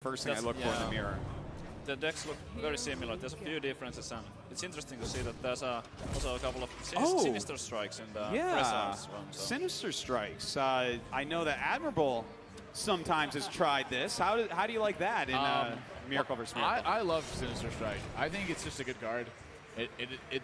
first thing I look for in the mirror. The decks look very similar. There's a few differences, and it's interesting to see that there's also a couple of Sinister Strikes in the Frezzar's one. So. Sinister Strikes. I know that Admirable sometimes has tried this. How do you like that in Miracle vs. Miracle? I love Sinister Strike. I think it's just a good card. It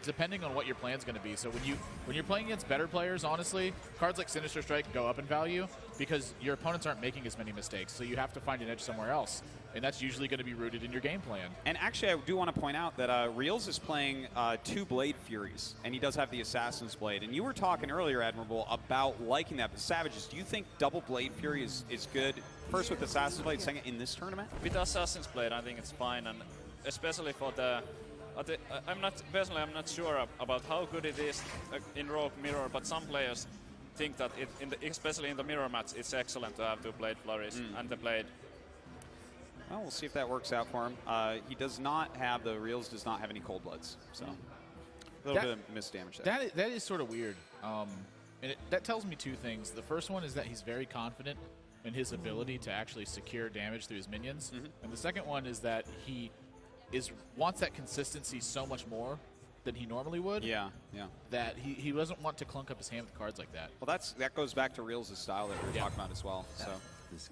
depending on what your plan's going to be. So when you're playing against better players, honestly, cards like Sinister Strike go up in value because your opponents aren't making as many mistakes. So you have to find an edge somewhere else, and that's usually going to be rooted in your game plan. And actually, I do want to point out that Realz is playing 2 Blade Furies, and he does have the Assassin's Blade. And you were talking earlier, Admirable, about liking that. But Savages, do you think double Blade Fury is good? First with Assassin's Blade, second in this tournament? With Assassin's Blade, I think it's fine, and especially for the. I'm not sure about how good it is in Rogue Mirror, but some players think that especially in the mirror match, it's excellent to have 2 Blade Flurries and the Blade. Well, we'll see if that works out for him. He does not have, the Realz does not have any Cold Bloods, so a little bit of missed damage there. That is sort of weird, and that tells me 2 things. The first one is that he's very confident in his ability to actually secure damage through his minions, and the second one is that he wants that consistency so much more than he normally would. Yeah. That he doesn't want to clunk up his hand with cards like that. Well, that goes back to Realz' style that we were talking about as well. So,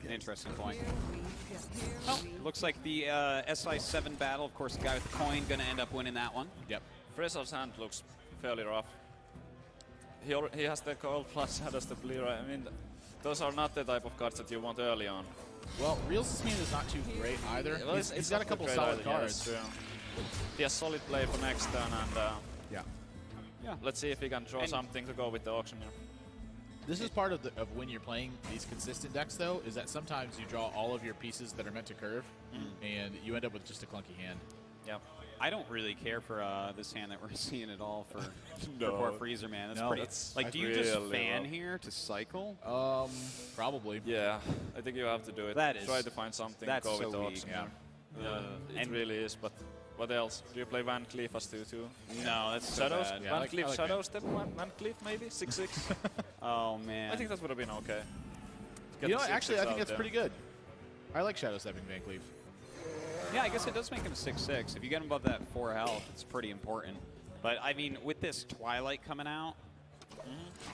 an interesting point. Oh, looks like the SI7 battle. Of course, the guy with the coin going to end up winning that one. Yep. Frezzar's hand looks fairly rough. He has the Cold Plus, has the Bleeder. I mean, those are not the type of cards that you want early on. Well, Realz' hand is not too great either. Well, he's got a couple solid cards. He has solid play for next turn, and Yeah. let's see if he can draw something to go with the Auctioneer. This is part of when you're playing these consistent decks, though, is that sometimes you draw all of your pieces that are meant to curve, and you end up with just a clunky hand. Yeah. I don't really care for this hand that we're seeing at all for poor Freezer, man. That's pretty. Like, do you just fan here to cycle? Probably. Yeah, I think you have to do it. Try to find something to go with the Auctioneer. It really is, but what else? Do you play Van Cleef as 2/2? No, that's Shadows. so bad. Van Cleef Shadow Step Van Cleef maybe 6/6. Oh man. I think that would have been okay. You know what? Actually, I think that's pretty good. I like Shadow Stepping Van Cleef. Yeah, I guess it does make him 6/6. If you get him above that 4 health, it's pretty important. But I mean, with this Twilight coming out,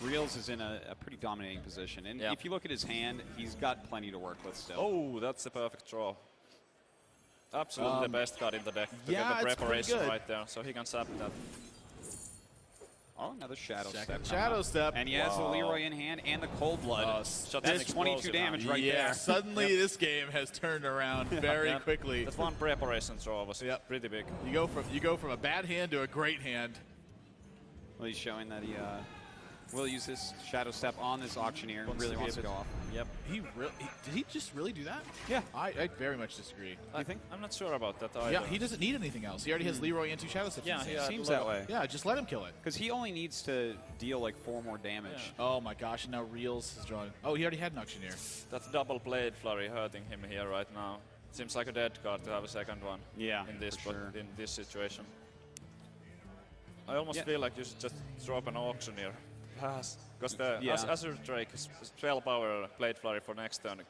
Realz is in a pretty dominating position. And if you look at his hand, he's got plenty to work with still. Oh, that's the perfect draw. Absolutely the best card in the deck to get the preparation right there, so he can sap that. Oh, another Shadow Step. Shadow Step. And he has the Leroy in hand and the Cold Blood. That's 22 damage right yeah, there. Suddenly this game has turned around very quickly. That one preparation draw was pretty big. You go from a bad hand to a great hand. Well, he's showing that he will use this Shadow Step on this Auctioneer. Really wants to go off. Yep. Did he just really do that? Yeah. I very much disagree. You think? I'm not sure about that either. Yeah, he doesn't need anything else. He already has Leroy and 2 Shadow Steps. Yeah, it seems that way. Yeah, just let him kill it. Because he only needs to deal like 4 more damage. Yeah. Oh my gosh, and now Realz is drawing. Oh, he already had an Auctioneer. That double Blade Flurry hurting him here right now. Seems like a dead card to have a second one. Yeah, in this, for sure. in this situation. I almost feel like you should just drop an Auctioneer. Because the Azure Drake is 12 power Blade Flurry for next turn. It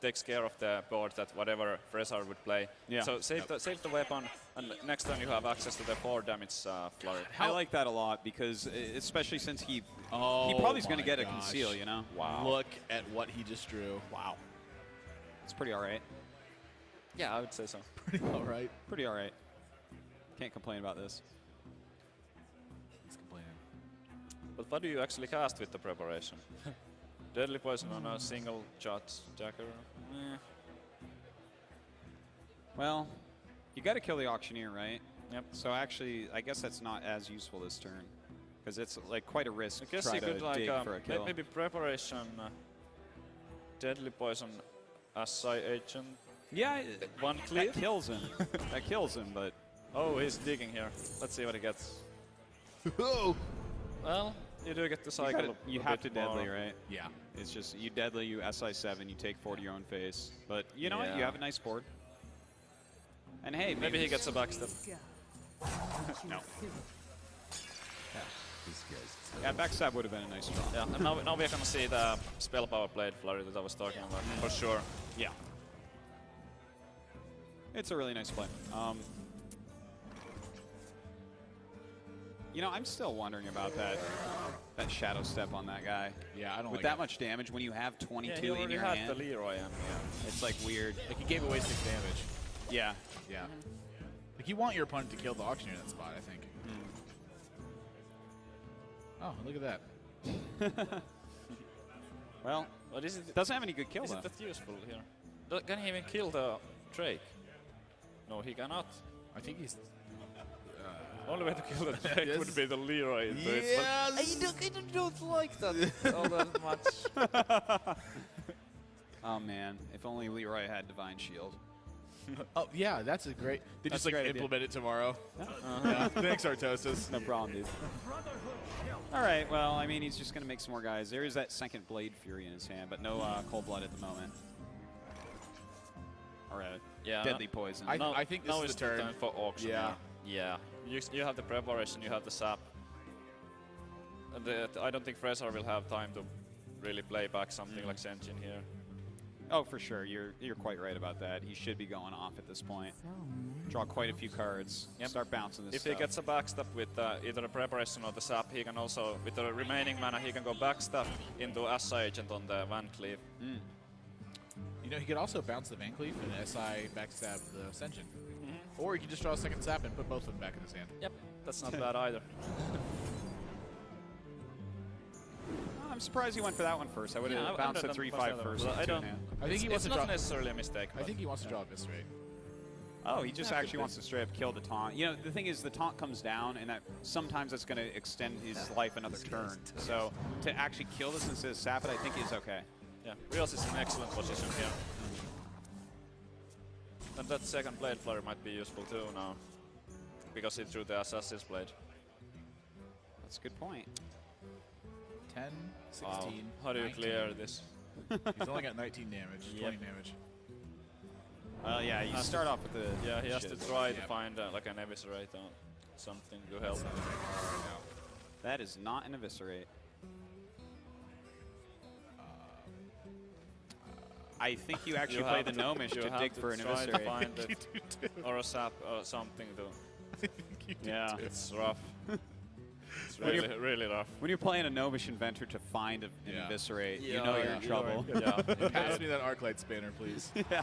takes care of the board that whatever Frezzar would play. Yeah. So save the weapon, and next turn you have access to the 4 damage Flurry. I like that a lot because, especially since he probably is going to get a conceal, you know? Wow. Look at what he just drew. Wow. It's pretty all right. Yeah, I would say so. Pretty all right. Pretty all right. Can't complain about this. He's complaining. But what do you actually cast with the preparation? Deadly Poison on a single shot Jacker? Well, you got to kill the Auctioneer, right? Yep. So actually, I guess that's not as useful this turn. Because it's like quite a risk I guess to try you could to dig for a kill. maybe preparation, Deadly Poison, Assai Agent. Yeah, One clear. that kills him. That kills him, but... Oh, he's digging here. Let's see what he gets. Well, you do get to cycle. You have to deadly, right? Yeah. It's just, you deadly, you SI7, you take 4 to your own face. But you know what? You have a nice board. And hey, maybe he gets a backstep. No. Yeah, backstab would have been a nice draw. Yeah, and now we're going to see the Spell Power Blade Flurry that I was talking about, for sure. Yeah. It's a really nice play. You know, I'm still wondering about that shadow step on that guy. Yeah, I don't With like that it. much damage, when you have 22 in already your had hand, the Leroy, and it's like weird. Like, he gave away 6 damage. Yeah. Yeah. Like, you want your opponent to kill the auctioneer in that spot, I think. Oh, look at that. Well, But is it doesn't have any good kills. Isn't that useful here? Can he even kill the Drake? No, he cannot. I think he's... Only way to kill the Drake Yes. would be the Leroy into it. Yes! But I don't like that all that much. Oh man, if only Leroy had Divine Shield. Oh, yeah, that's a great... They That's just, a like, great idea. implement it tomorrow. Yeah. Thanks, Artosis. No problem, dude. All right, well, I mean, he's just going to make some more guys. There is that second Blade Fury in his hand, but no Cold Blood at the moment. Or Deadly Poison. I think this now is is the turn. time for auction. Yeah. Yeah. You have the preparation, you have the sap. And I don't think Frezzar will have time to really play back something like Senjin here. Oh, for sure. You're quite right about that. He should be going off at this point. Draw quite a few cards. Yep. Start bouncing this If stuff. he gets a backstab with either a preparation or the sap, he can also, with the remaining mana, he can go backstab into SI Agent on the Van Cleave. You know, he could also bounce the Van Cleef and SI backstab the Ascension. Or he could just draw a second sap and put both of them back in his hand. Yep, that's not bad either. I'm surprised he went for that one first. I would have bounced at 3-5 first. I don't. I think he wants It's to not draw. necessarily a mistake. I think he wants to draw Eviscerate. Oh, he just actually wants to straight up kill the taunt. You know, the thing is, the taunt comes down, and that sometimes that's going to extend his life another turn. So to actually kill this instead of sap it, I think is okay. Yeah, Realz is in an excellent position here. And that second Blade Flurry might be useful too now, because he drew the Assassin's Blade. That's a good point. 10, 16, Wow. How do you 19. clear this? He's only got 19 damage, 20 damage. Well, yeah, you start off with the Yeah, he has to shit. try to find like an Eviscerate or something to help. That is not an Eviscerate. I think you actually play the Gnomish to dig for an try to Eviscerate. find it, or a sap or something to. Yeah. It's rough. It's really, really rough. When you're playing a Gnomish Inventor to find an Eviscerate, you know you're in trouble. Yeah. Pass me that Arclight Spanner, please. Yeah.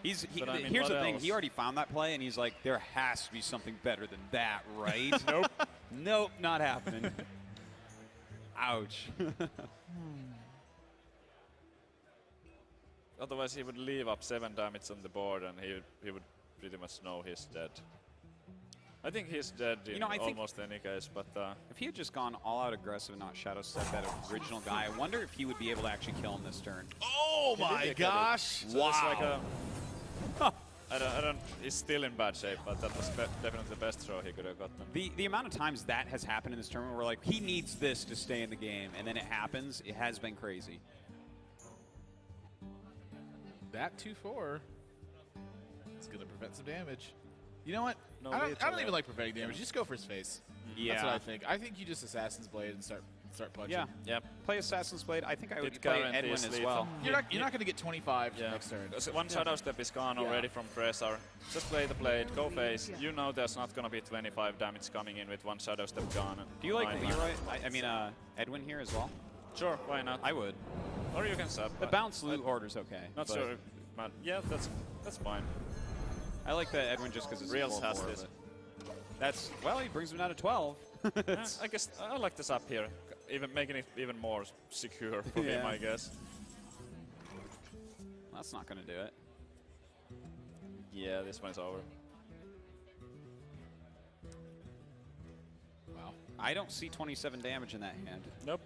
Here's the thing. He already found that play, and he's like, there has to be something better than that, right? Nope. Nope, not happening. Ouch. Otherwise, he would leave up 7 damage on the board, and he would pretty much know he's dead. I think he's dead in almost any case, but if he had just gone all out aggressive and not Shadow Step that original guy, I wonder if he would be able to actually kill him this turn. Oh my gosh! So it's like a, I don't. He's still in bad shape, but that was definitely the best throw he could have gotten. The amount of times that has happened in this tournament, where like he needs this to stay in the game, and then it happens, it has been crazy. That 2-4 is going to prevent some damage. You know what? No, I don't even like preventing damage. Just go for his face. Yeah. That's what I think. I think you just Assassin's Blade and start punching. Yeah. Yep. Play Assassin's Blade. I think I would It play guarantees Edwin as lethal. well. You're not going to get 25 to next turn. So one Shadow Step is gone already from Frezzar. Just play the Blade, go face. You know there's not going to be 25 damage coming in with one Shadow Step gone. Do you like Leroy? I mean, Edwin here as well? Sure, why not? I would. Or you can sub. The bounce loot order's okay. Not but sure. But yeah, that's fine. I like the Edwin just because it's Realz a 4/4, has this. but That's, well, he brings him down to 12. I guess I like this up here, even making it even more secure for him, I guess. That's not going to do it. Yeah, this one is over. Wow. I don't see 27 damage in that hand. Nope.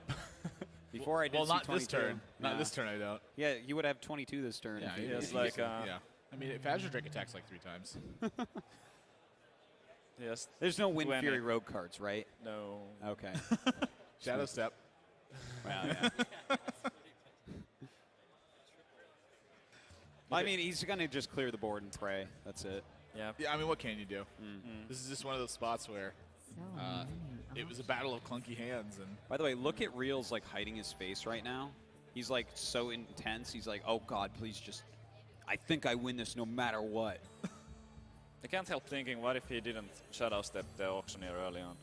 Before I did well, see not 22. this turn. Not Yeah. this turn, I don't. Yeah, you would have 22 this turn. Yeah, if you- he has if you like did. yeah. I mean, if Azure Drake attacks like 3 times. Yes. There's no Wind 20. Fury Rogue cards, right? No. Okay. Shadow Step. Well, yeah. I mean, he's going to just clear the board and pray. That's it. Yeah. Yeah, I mean, what can you do? This is just one of those spots where it was a battle of clunky hands. And by the way, look at Realz like hiding his face right now. He's like so intense. He's like, oh God, please just, I think I win this no matter what. I can't help thinking, what if he didn't Shadow Step the Auctioneer early on?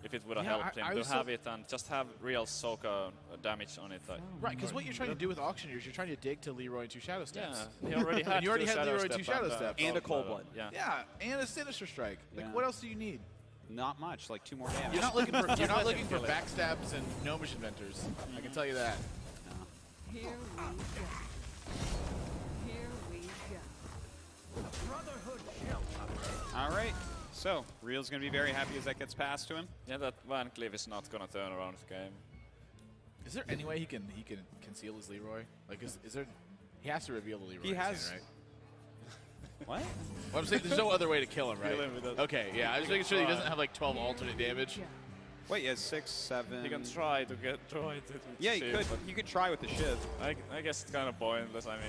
If it would have helped him to have it and just have real Soka damage on it. Right, because what you're trying to do with Auctioneers, you're trying to dig to Leroy 2 Shadow Steps. Yeah, he already had, Leroy 2 Shadow Steps. And a Cold Blood. Yeah, and a Sinister Strike. Like, what else do you need? Not much, like 2 more damage. You're not looking for backstabs and Gnomish Inventors. I can tell you that. Here we go. Here we go. Brotherhood kill. All right. So, Real's going to be very happy as that gets passed to him. Yeah, that Van Cleef is not going to turn around the game. Is there any way he can conceal his Leroy? Like, is there? He has to reveal the Leroy. He has. Hand, right? What? Well, I'm saying there's no other way to kill him, right? Kill him with that. Okay, yeah. I was making sure he doesn't have like 12 alternate damage. Wait, he has 6, 7. He can try to get droid. Yeah, he could. You could try with the Shiv. I guess it's kind of pointless. I mean,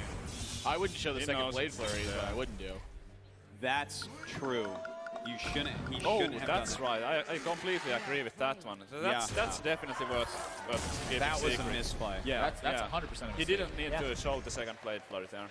I wouldn't show the second Blade Flurry, but I wouldn't do. That's true. You shouldn't. He oh, shouldn't have that's done right. I completely agree with that one. So that's definitely worth keeping that was secret. a misplay. Yeah, that's 100% a mistake. He didn't need to show the second Blade Flurry there.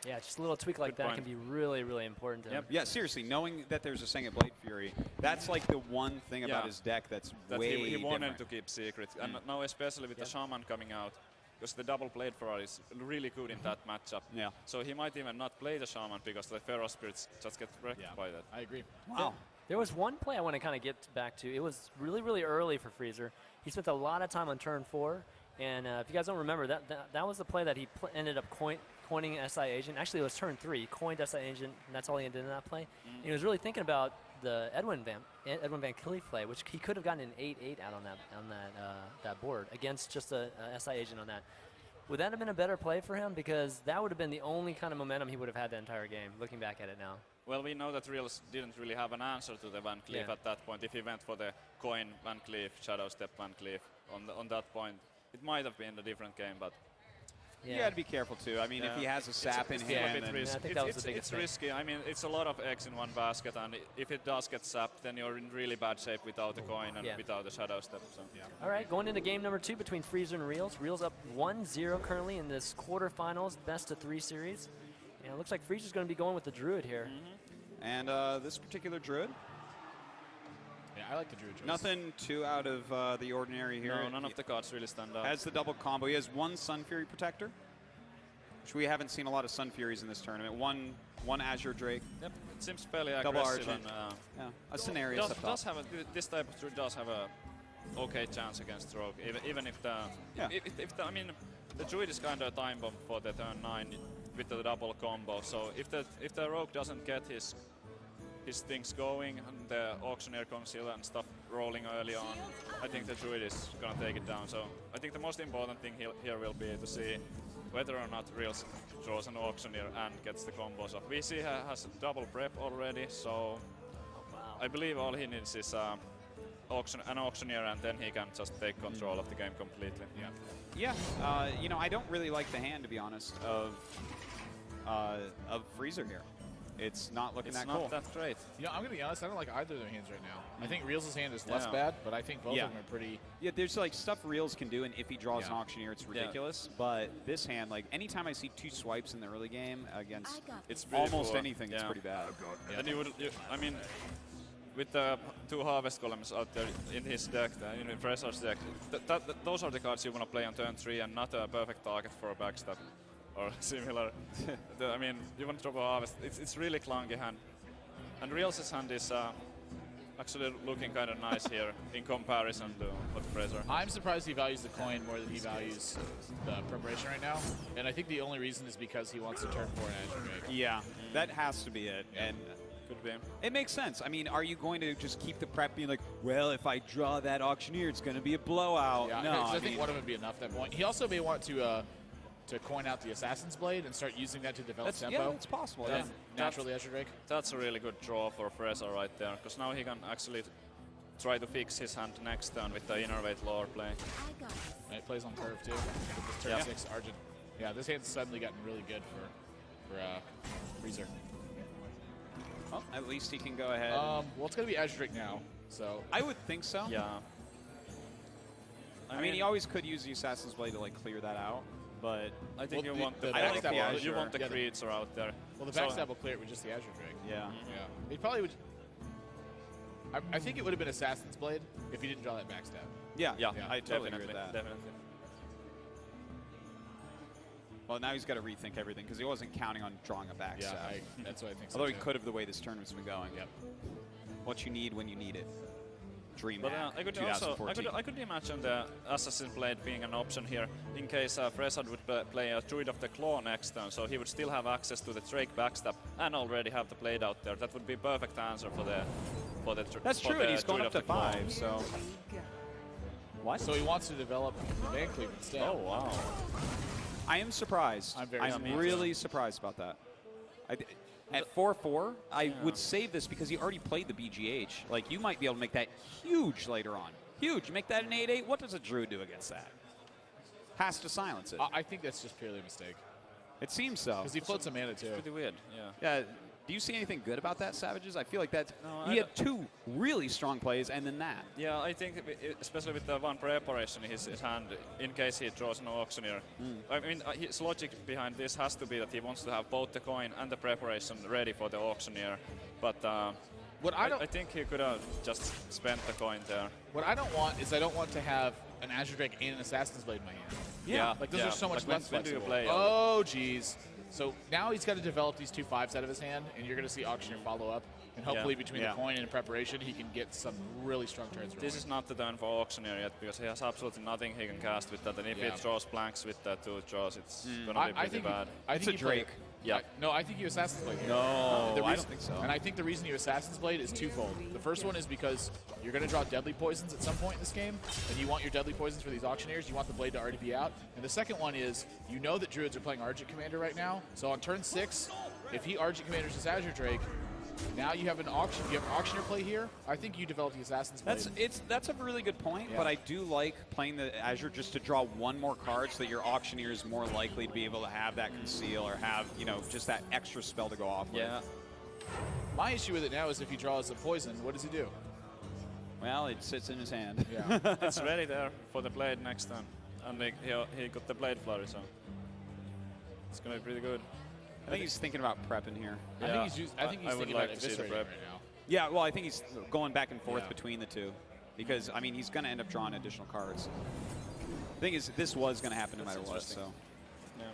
Yeah, just a little tweak like that can be really, really important to him. Yeah, seriously, knowing that there's a second Blade Fury, that's like the one thing about his deck that's way he wanted different. to keep secret. And now especially with the Shaman coming out, because the double Blade Flurry is really good in that matchup. Yeah. So he might even not play the Shaman because the Feral Spirits just get wrecked by that. I agree. Wow. There was one play I want to kind of get back to. It was really, really early for Frezzar. He spent a lot of time on turn 4. And if you guys don't remember, that was the play that he ended up coining SI Agent. Actually, it was turn 3. He coined SI Agent, and that's all he did in that play. And he was really thinking about the Edwin Van Cleef play, which he could have gotten an 8/8 out on that board against just a SI Agent on that. Would that have been a better play for him? Because that would have been the only kind of momentum he would have had the entire game, looking back at it now. Well, we know that Realz didn't really have an answer to the Van Cleef at that point. If he went for the coin Van Cleef, Shadow Step Van Cleef on that point, it might have been a different game, but you got to be careful too. I mean, if he has a sap in hand, I think that was the biggest thing. It's risky. I mean, it's a lot of eggs in one basket, and if it does get sapped, then you're in really bad shape without the coin and without the Shadow Step. So. All right, going into game number 2 between Frezzar and Realz. Realz up 1-0 currently in this quarterfinals, best of 3 series. And it looks like Frezzar's going to be going with the Druid here. And this particular Druid. Yeah, I like the Druid choice. Nothing too out of the ordinary here. No, none of the cards really stand out. Has the double combo. He has 1 Sun Fury Protector, which we haven't seen a lot of Sun Furies in this tournament. One Azure Drake. Yep, it seems fairly double aggressive. Argent. And, a scenario. This type of Druid does have a okay chance against Rogue, even if the I mean the Druid is kind of a time bomb for the turn 9 with the double combo. So if the Rogue doesn't get his things going and the Auctioneer Conceal and stuff rolling early on, I think the Druid is gonna take it down. So I think the most important thing here will be to see whether or not Realz draws an Auctioneer and gets the combos off. VC has a double prep already, so I believe all he needs is an Auctioneer, and then he can just take control of the game completely. Yeah, you know, I don't really like the hand, to be honest, of Frezzar here. It's not looking that cool. It's not that great. You know, I'm going to be honest, I don't like either of their hands right now. I think Realz' hand is less bad, but I think both of them are pretty... Yeah, there's like stuff Realz can do, and if he draws an Auctioneer, it's ridiculous. But this hand, like, anytime I see 2 swipes in the early game against it's really almost poor. anything, it's pretty bad. And I mean, with the 2 Harvest Columns out there in his deck, in Frezzar's deck, those are the cards you want to play on turn 3 and not a perfect target for a backstab or similar. I mean, you want to drop a Harvest. It's really clunky hand. And Realz's hand is actually looking kind of nice here in comparison to what Frezzar. I'm surprised he values the coin more than he values the preparation right now. And I think the only reason is because he wants to turn 4 an Azure Drake. Yeah, that has to be it. And could be. It makes sense. I mean, are you going to just keep the prep being like, well, if I draw that Auctioneer, it's going to be a blowout? Yeah, no, I think one of them would be enough at that point. He also may want to coin out the Assassin's Blade and start using that to develop tempo. Yeah, it's possible. Yeah. Naturally, Azure Drake. That's a really good draw for Frezzar right there, because now he can actually try to fix his hand next turn with the Innervate Lore play. And it plays on curve too. With this turn 6 Argent. Yeah, this hand's suddenly gotten really good for Frezzar. Well, at least he can go ahead. Well, it's going to be Azure Drake now. So I would think so. Yeah. I mean, he always could use the Assassin's Blade to like clear that out, but I think Well, you want the the, I like the backstab. Azure. You want the Yeah, creature out there. well, the So- backstab will clear it with just the Azure Drake. yeah. Yeah, he probably would. I think it would have been Assassin's Blade if he didn't draw that backstab. Yeah, Yeah, I totally agree definitely, with that. definitely. Well, now he's got to rethink everything because he wasn't counting on drawing a backstab. Yeah, that's what I think. So Although he too. could have the way this tournament's been going. Yep. What you need when you need it. DreamHack, But I could also 2014. I could imagine the Assassin's Blade being an option here in case Frezzar would play a Druid of the Claw next turn, so he would still have access to the Drake backstab and already have the blade out there. That would be perfect answer for the That's for true, the and he's going Druid up to of the Claw. 5, so. Here we go. What? So he wants to develop the Van Cleave instead. Oh wow! I am surprised. I'm very surprised. really surprised about that. At 4-4, I would save this because he already played the BGH. Like, you might be able to make that huge later on. Huge. You make that an 8-8. What does a Druid do against that? Has to silence it. I think that's just purely a mistake It seems so. because he floats a mana too. Pretty weird. Yeah. Yeah. Do you see anything good about that, Savages? I feel like that's. No, he I had 2 really strong plays and then that. Yeah, I think especially with the one preparation in his hand, in case he draws an auctioneer. I mean, his logic behind this has to be that he wants to have both the coin and the preparation ready for the auctioneer. But What I think he could have just spent the coin there. What I don't want is I don't want to have an Azure Drake and an Assassin's Blade in my hand. Yeah, Like those yeah. are so much Like, less when do you flexible. play? Oh, jeez. So now he's got to develop these 2 5s out of his hand, and you're going to see Auctioneer follow up. And hopefully between Yeah. the coin and prepreparation, he can get some really strong turns. This is not the turn for auctioneer yet because he has absolutely nothing he can cast with that. And if Yeah. he draws blanks with that 2 draws, it's gonna be pretty bad. I It's think a you play- Drake. Yeah. No, I think you Assassin's Blade here. No, The I reason- don't think so. And I think the reason you Assassin's Blade is twofold. The first one is because you're going to draw deadly poisons at some point in this game, and you want your deadly poisons for these auctioneers. You want the blade to already be out. And the second one is you know that Druids are playing Argent Commander right now. So on turn 6, if he Argent Commanders his Azure Drake, now you have an auction. You have an auctioneer play here. I think you develop the Assassin's Blade. That's a really good point, Yeah. but I do like playing the Azure just to draw 1 more card so that your auctioneer is more likely to be able to have that conceal or have, you know, just that extra spell to go off with. Yeah. My issue with it now is if he draws a poison, what does he do? Well, it sits in his hand. Yeah. It's ready there for the blade next turn. And he got the blade flurry, so it's gonna be pretty good. I think he's thinking about prepping here. I think he's I thinking would about like to see the eviscerating prep. right now. Yeah, well, I think he's going back and forth Yeah. between the two because, I mean, he's going to end up drawing additional cards. The thing is, this was going to happen no matter what, interesting. so. Yeah.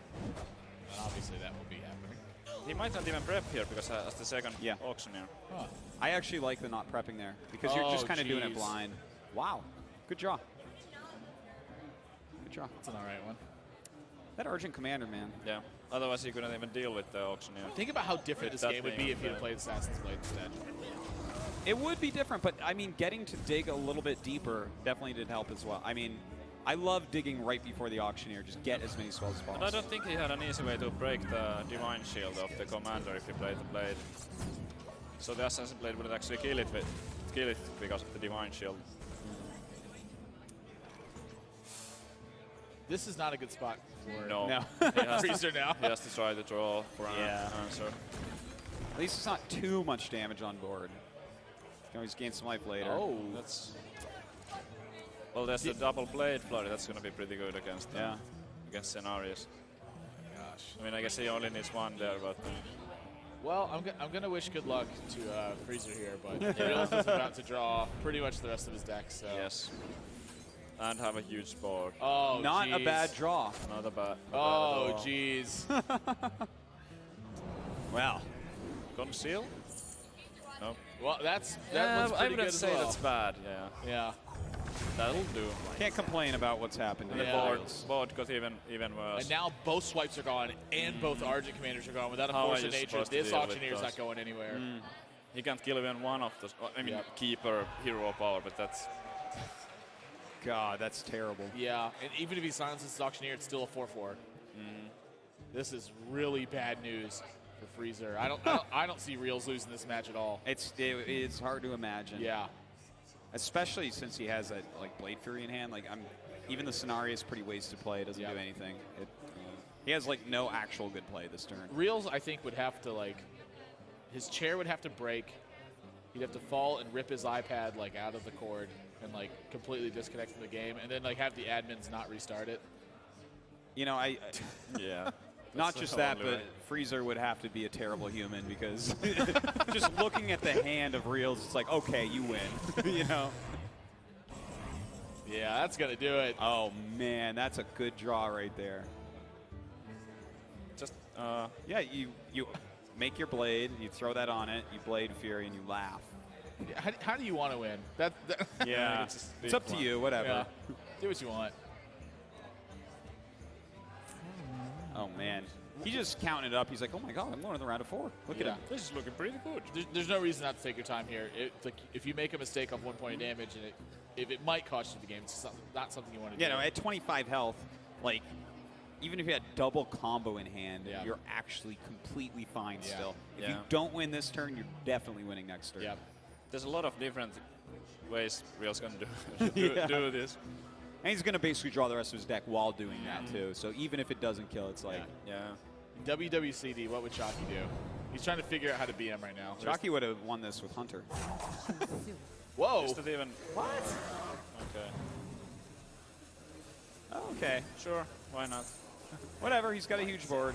And obviously that will be happening. He might not even prep here because as the second Yeah. auctioneer. Huh. I actually like the not prepping there because you're just Oh, kind of doing it geez. blind. Wow. Good draw. Good draw. That's an alright one. That Argent Commander, man. Yeah. Otherwise he couldn't even deal with the auctioneer. Think about how different With this that game would being be if he had played. played Assassin's Blade instead. It would be different, but I mean, getting to dig a little bit deeper definitely did help as well. I mean, I love digging right before the auctioneer. Just get as many spells as And possible. I don't think he had an easy way to break the Divine Shield of the commander if he played the blade. So the Assassin Blade would actually kill it because of the Divine Shield. This is not a good spot for No. No. He has to- Freezer now. He has to try to draw for an Yeah. answer. At least it's not too much damage on board. You can always gain some life later. Oh, That's well, there's the double blade flurry. That's going to be pretty good against Yeah. against scenarios. gosh. I mean, I guess he only needs one there, but Well, I'm gonna wish good luck to Freezer here, but Realz is about to draw pretty much the rest of his deck. So yes. And have a huge board. Oh, Not a geez. bad draw. Not a bad. Oh, jeez. Wow. Conceal? No. Well, that Yeah, one's I pretty good wouldn't as say well. that's bad. Yeah, Yeah. that'll do. Can't complain about what's happened. And Yeah. the board got even worse. And now both swipes are gone, and both Argent Commanders are gone. Without a How force are of you nature, supposed to this deal with auctioneer is those? not going anywhere. He can't kill even one of those. I mean, Yep. keeper, hero power, but that's God, that's terrible. Yeah, and even if he silences his auctioneer, it's still a 4/4. This is really bad news for Freezer. I don't see Realz losing this match at all. It's hard to imagine. Yeah. Especially since he has that like Blade Fury in hand. Like even the scenario is pretty wasted play. It doesn't Yeah. do anything. He has like no actual good play this turn. Realz, I think, would have to his chair would have to break, he'd have to fall and rip his iPad like out of the cord and like completely disconnect from the game, and then like have the admins not restart it. You know, Yeah. not just that, but Frezzar would have to be a terrible human because just looking at the hand of Realz, it's like, okay, you win. You know? Yeah, that's gonna do it. Oh man, that's a good draw right there. Just Yeah, you make your blade, you throw that on it, you blade Fury, and you laugh. How do you want to win? That Yeah, it's up to you, whatever. Yeah. Do what you want. Oh man, he just counted it up. He's like, oh my god, I'm going to the round of 4. Look at Yeah. him. this is looking pretty good. There's no reason not to take your time here. It's like if you make a mistake on 1 point of damage, and if it might cost you the game, it's not something you want to do. You know, at 25 health, like, even if you had double combo in hand, Yeah. you're actually completely fine Yeah. still. If Yeah. you don't win this turn, you're definitely winning next turn. Yeah. There's a lot of different ways Realz can do Yeah. do this. And he's going to basically draw the rest of his deck while doing that, too. So even if it doesn't kill, it's like... Yeah. In WWCD, what would Chalky do? He's trying to figure out how to beat him right now. Chalky would have won this with Hunter. Whoa! Is that even? What? Okay. Oh, okay. Sure. Why not? Whatever, he's got a huge board.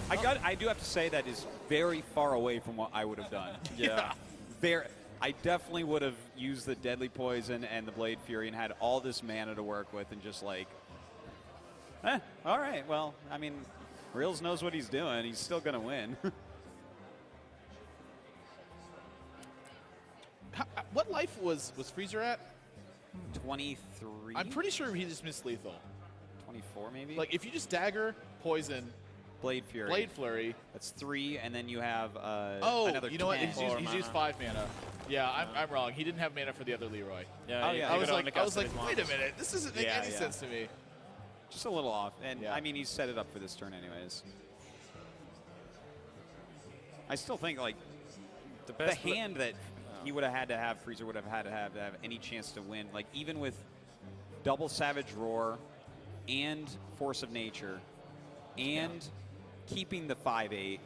I do have to say that is very far away from what I would have done. Yeah. I definitely would have used the Deadly Poison and the Blade Fury and had all this mana to work with and just like, all right, well, I mean, Realz knows what he's doing. He's still going to win. What life was Frezzar at? 23? I'm pretty sure he just missed lethal. 24 maybe? Like if you just dagger, poison, Blade Fury. Blade Flurry. That's 3, and then you have Oh, another you know what? 10. He's used 5 mana. Yeah, I'm wrong. He didn't have mana for the other Leroy. Yeah. Oh, yeah. I he was could like, only cast it with wait a once. minute. This doesn't make Yeah, any yeah. sense to me. Just a little off. And, Yeah. I mean, he's set it up for this turn anyways. I still think, like, The the best hand that he would have had to have, Frezzar would have had to have any chance to win. Like, even with double Savage Roar and Force of Nature and keeping the 5/8,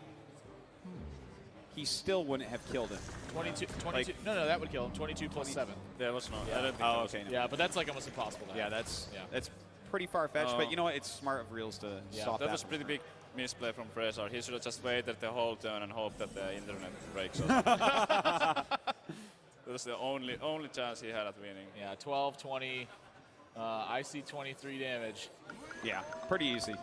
he still wouldn't have killed him. 22. Like- No, that would kill him. 22 plus 7. There was no. Yeah. I don't think Oh, there was. okay. No. Yeah, but that's like almost impossible. To Yeah, have. that's pretty far-fetched. Oh. But you know what? It's smart of Realz to stop That that. was pretty big misplay from Frezzar. He should have just waited the whole turn and hoped that the internet breaks. That was the only chance he had at winning. Yeah, 12, 20. I see 23 damage. Yeah, pretty easy.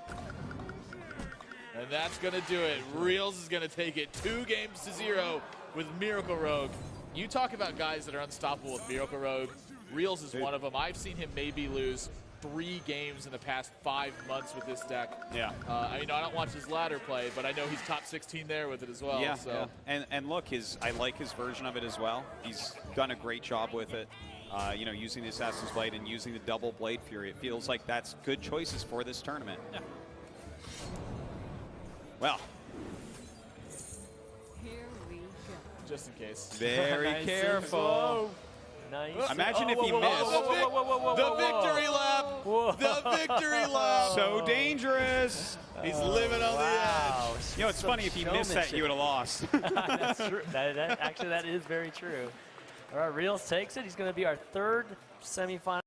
And that's going to do it. Realz is going to take it 2-0 with Miracle Rogue. You talk about guys that are unstoppable with Miracle Rogue. Realz is one of them. I've seen him maybe lose 3 games in the past 5 months with this deck. Yeah. I don't watch his ladder play, but I know he's top 16 there with it as well. Yeah, so. yeah. And look, I like his version of it as well. He's done a great job with it. Using the Assassin's Blade and using the double Blade Fury. It feels like that's good choices for this tournament. Yeah. Well, Here we go. Just in case. very Nice. careful. Nice. Imagine if he whoa, missed. The victory lap! Whoa. The victory lap! So dangerous. He's living on Wow. You know, it's funny, if he missed that, you would have lost. That's true. Actually, that is very true. All right, Realz takes it. He's going to be our 3rd semifinal.